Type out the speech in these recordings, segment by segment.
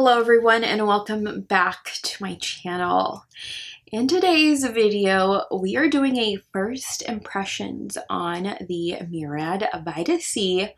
Hello everyone and welcome back to my channel. In today's video, we are doing a first impressions on the MURAD Vita-C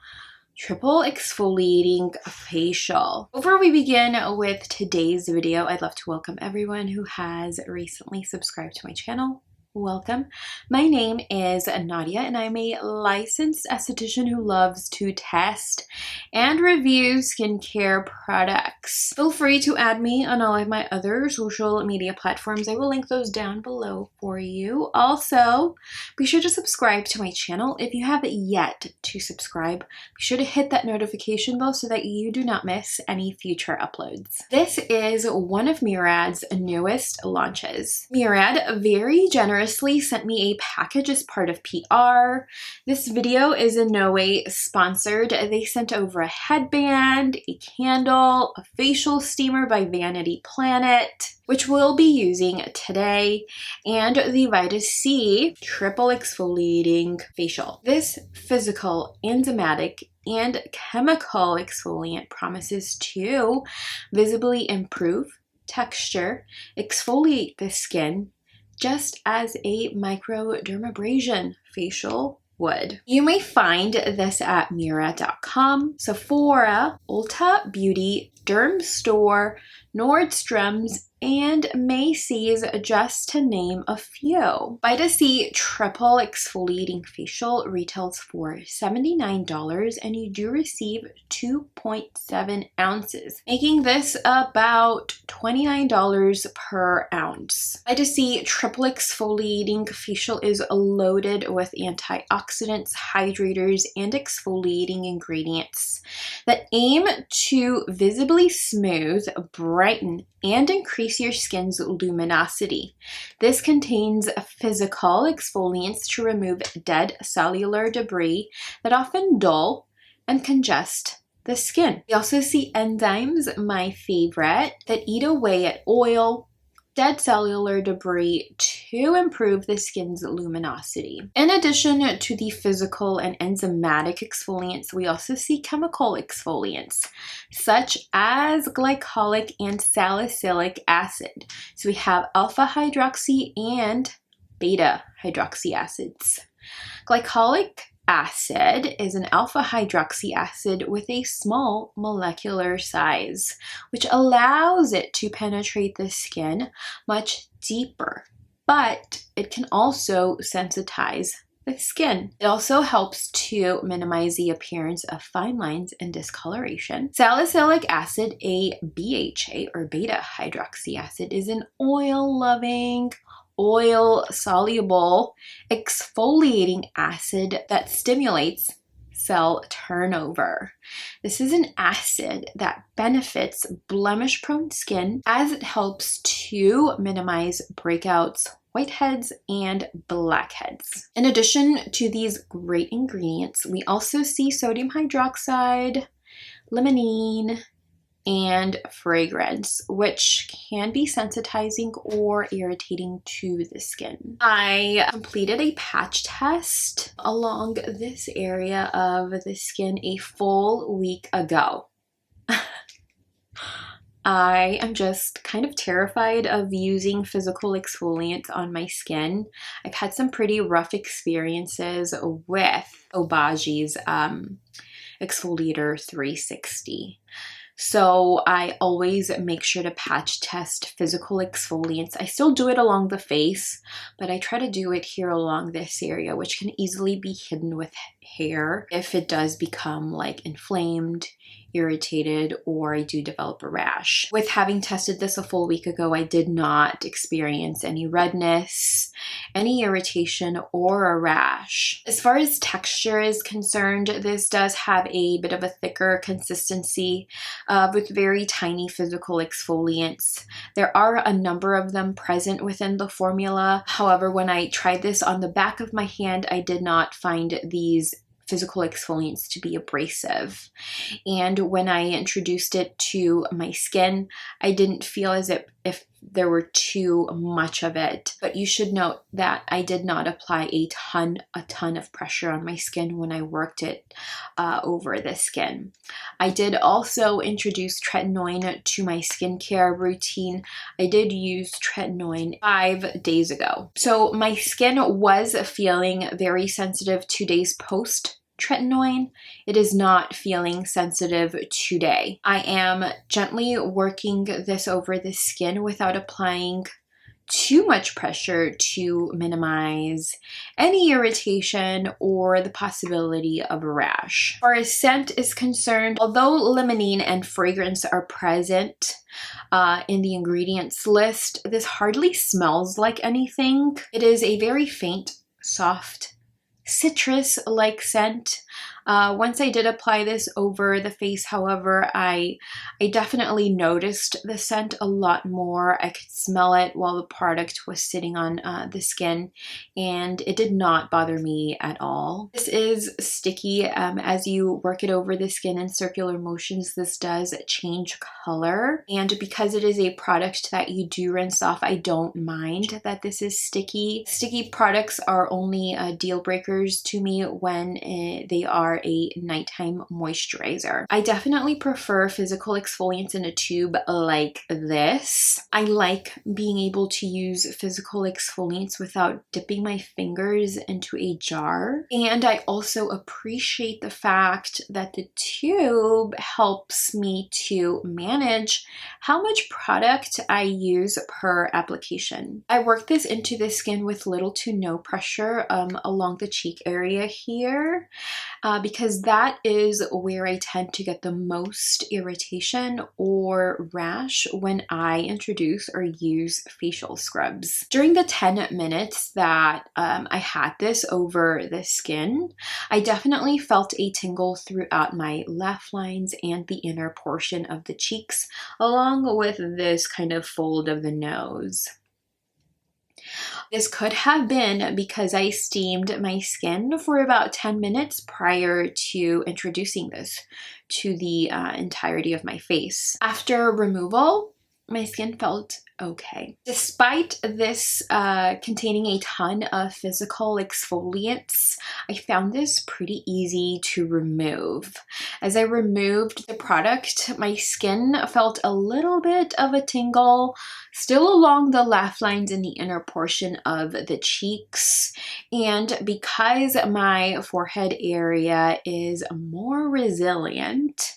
Triple Exfoliating Facial. Before we begin with today's video, I'd love to welcome everyone who has recently subscribed to my channel. Welcome. My name is Nadia and I'm a licensed esthetician who loves to test and review skincare products. Feel free to add me on all of my other social media platforms. I will link those down below for you. Also, be sure to subscribe to my channel. If you haven't yet to subscribe, be sure to hit that notification bell so that you do not miss any future uploads. This is one of MURAD's newest launches. MURAD very generously sent me a package as part of PR. This video is in no way sponsored. They sent over a headband, a candle, a facial steamer by Vanity Planet, which we'll be using today, and the Vita-C Triple Exfoliating Facial. This physical, enzymatic, and chemical exfoliant promises to visibly improve texture, exfoliate the skin, just as a microdermabrasion facial would. You may find this at MURAD.com, Sephora, Ulta Beauty, Derm Store, Nordstrom's, and Macy's, just to name a few. Vita-C Triple Exfoliating Facial retails for $79 and you do receive 2.7 ounces, making this about $29 per ounce. Vita-C Triple Exfoliating Facial is loaded with antioxidants, hydrators, and exfoliating ingredients that aim to visibly smooth, brighten, and increase your skin's luminosity. This contains physical exfoliants to remove dead cellular debris that often dull and congest the skin. We also see enzymes, my favorite, that eat away at oil, dead cellular debris to improve the skin's luminosity. In addition to the physical and enzymatic exfoliants, we also see chemical exfoliants, such as glycolic and salicylic acid. So we have alpha hydroxy and beta hydroxy acids. Glycolic acid is an alpha hydroxy acid with a small molecular size, which allows it to penetrate the skin much deeper, but it can also sensitize the skin. It also helps to minimize the appearance of fine lines and discoloration. Salicylic acid, a BHA or beta hydroxy acid, is an oil-loving, oil-soluble exfoliating acid that stimulates cell turnover. This is an acid that benefits blemish-prone skin as it helps to minimize breakouts, whiteheads, and blackheads. In addition to these great ingredients, we also see sodium hydroxide, limonene, and fragrance, which can be sensitizing or irritating to the skin. I completed a patch test along this area of the skin a full week ago. I am just kind of terrified of using physical exfoliants on my skin. I've had some pretty rough experiences with Obagi's Exfoliator 360. So I always make sure to patch test physical exfoliants. I still do it along the face, but I try to do it here along this area, which can easily be hidden with hair if it does become like inflamed, irritated, or I do develop a rash. With having tested this a full week ago, I did not experience any redness, any irritation, or a rash. As far as texture is concerned, this does have a bit of a thicker consistency with very tiny physical exfoliants. There are a number of them present within the formula. However, when I tried this on the back of my hand, I did not find these physical exfoliants to be abrasive. And when I introduced it to my skin, I didn't feel as if there were too much of it. But you should note that I did not apply a ton of pressure on my skin when I worked it over the skin. I did also introduce tretinoin to my skincare routine. I did use tretinoin 5 days ago. So my skin was feeling very sensitive 2 days post tretinoin. It is not feeling sensitive today. I am gently working this over the skin without applying too much pressure to minimize any irritation or the possibility of a rash. As far as scent is concerned, although limonene and fragrance are present in the ingredients list, this hardly smells like anything. It is a very faint, soft, citrus-like scent. Once I did apply this over the face, however, I definitely noticed the scent a lot more. I could smell it while the product was sitting on the skin, and it did not bother me at all. This is sticky. As you work it over the skin in circular motions, this does change color, and because it is a product that you do rinse off, I don't mind that this is sticky. Sticky products are only deal breakers to me when they are a nighttime moisturizer. I definitely prefer physical exfoliants in a tube like this. I like being able to use physical exfoliants without dipping my fingers into a jar. And I also appreciate the fact that the tube helps me to manage how much product I use per application. I work this into the skin with little to no pressure along the cheek area here, because that is where I tend to get the most irritation or rash when I introduce or use facial scrubs. During the 10 minutes that I had this over the skin, I definitely felt a tingle throughout my laugh lines and the inner portion of the cheeks, along with this kind of fold of the nose. This could have been because I steamed my skin for about 10 minutes prior to introducing this to the entirety of my face. After removal, my skin felt okay. Despite this containing a ton of physical exfoliants, I found this pretty easy to remove. As I removed the product, my skin felt a little bit of a tingle, still along the laugh lines in the inner portion of the cheeks. And because my forehead area is more resilient,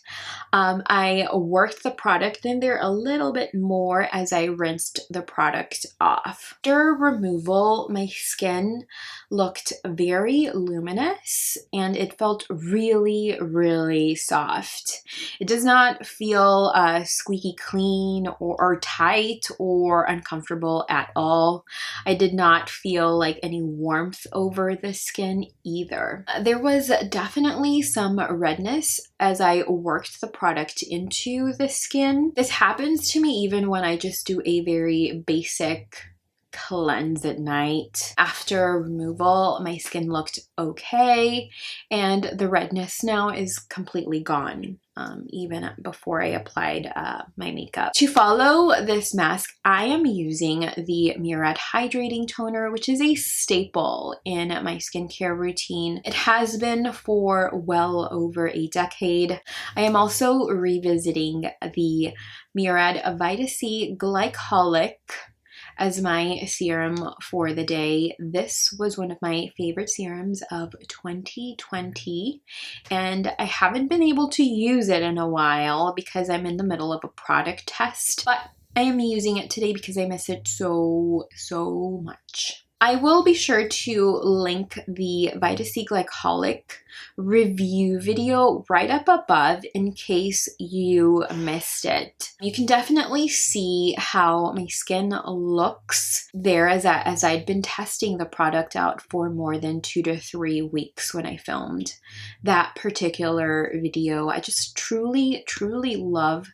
I worked the product in there a little bit more as I rinsed the product off. After removal, my skin looked very luminous and it felt really, really soft. It does not feel squeaky clean or tight or uncomfortable at all. I did not feel like any warmth over the skin either. There was definitely some redness as I worked the product into the skin. This happens to me even when I just do a very basic cleanse at night. After removal, my skin looked okay, and the redness now is completely gone. Even before I applied my makeup. To follow this mask, I am using the MURAD Hydrating Toner, which is a staple in my skincare routine. It has been for well over a decade. I am also revisiting the MURAD Vita-C Glycolic as my serum for the day. This was one of my favorite serums of 2020, and I haven't been able to use it in a while because I'm in the middle of a product test, but I am using it today because I miss it so much. I will be sure to link the Vita-C Glycolic review video right up above in case you missed it. You can definitely see how my skin looks there as I'd been testing the product out for more than 2 to 3 weeks when I filmed that particular video. I just truly love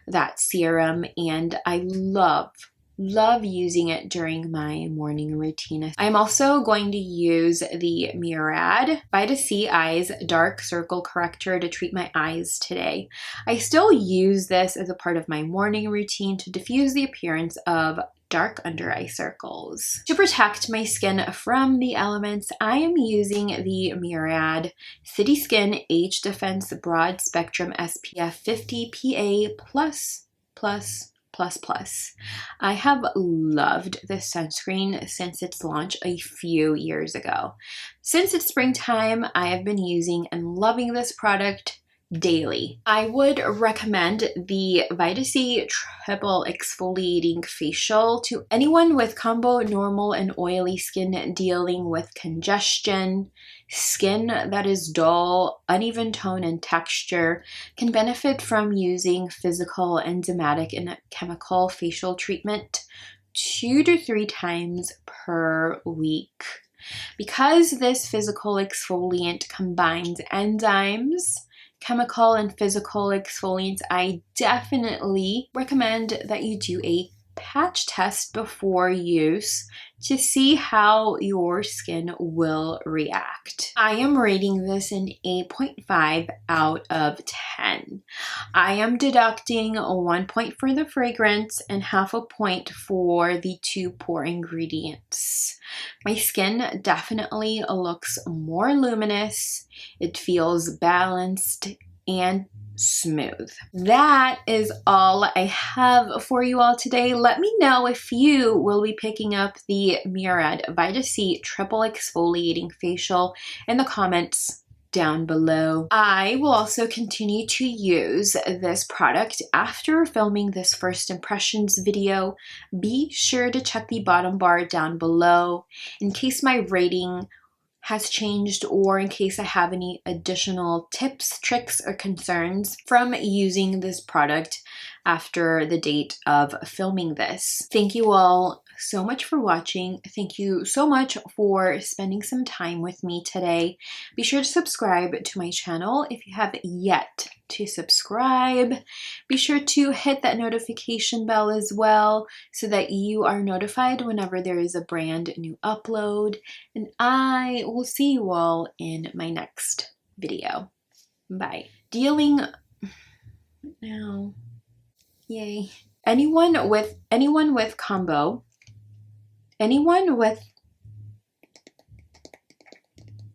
that serum, and I love love using it during my morning routine. I'm also going to use the MURAD Vita-C Eyes Dark Circle Corrector to treat my eyes today. I still use this as a part of my morning routine to diffuse the appearance of dark under eye circles. To protect my skin from the elements, I am using the MURAD City Skin Age Defense Broad Spectrum SPF 50 PA+++++. I have loved this sunscreen since its launch a few years ago. Since it's springtime, I have been using and loving this product daily. I would recommend the Vita-C Triple Exfoliating Facial to anyone with combo normal and oily skin dealing with congestion, skin that is dull, uneven tone and texture, can benefit from using physical, enzymatic, and chemical facial treatment 2 to 3 times per week. Because this physical exfoliant combines enzymes, chemical and physical exfoliants, I definitely recommend that you do a patch test before use to see how your skin will react. I am rating this an 8.5 out of 10. I am deducting 1 point for the fragrance and half a point for the 2 pore ingredients. My skin definitely looks more luminous. It feels balanced and smooth. That is all I have for you all today. Let me know if you will be picking up the MURAD Vita-C Triple Exfoliating Facial in the comments down below. I will also continue to use this product after filming this first impressions video. Be sure to check the bottom bar down below in case my rating has changed or in case I have any additional tips, tricks, or concerns from using this product after the date of filming this. Thank you all so much for watching. Thank you so much for spending some time with me today. Be sure to subscribe to my channel if you have yet to subscribe. Be sure to hit that notification bell as well so that you are notified whenever there is a brand new upload. And I will see you all in my next video. Bye. Dealing now. Yay. Anyone with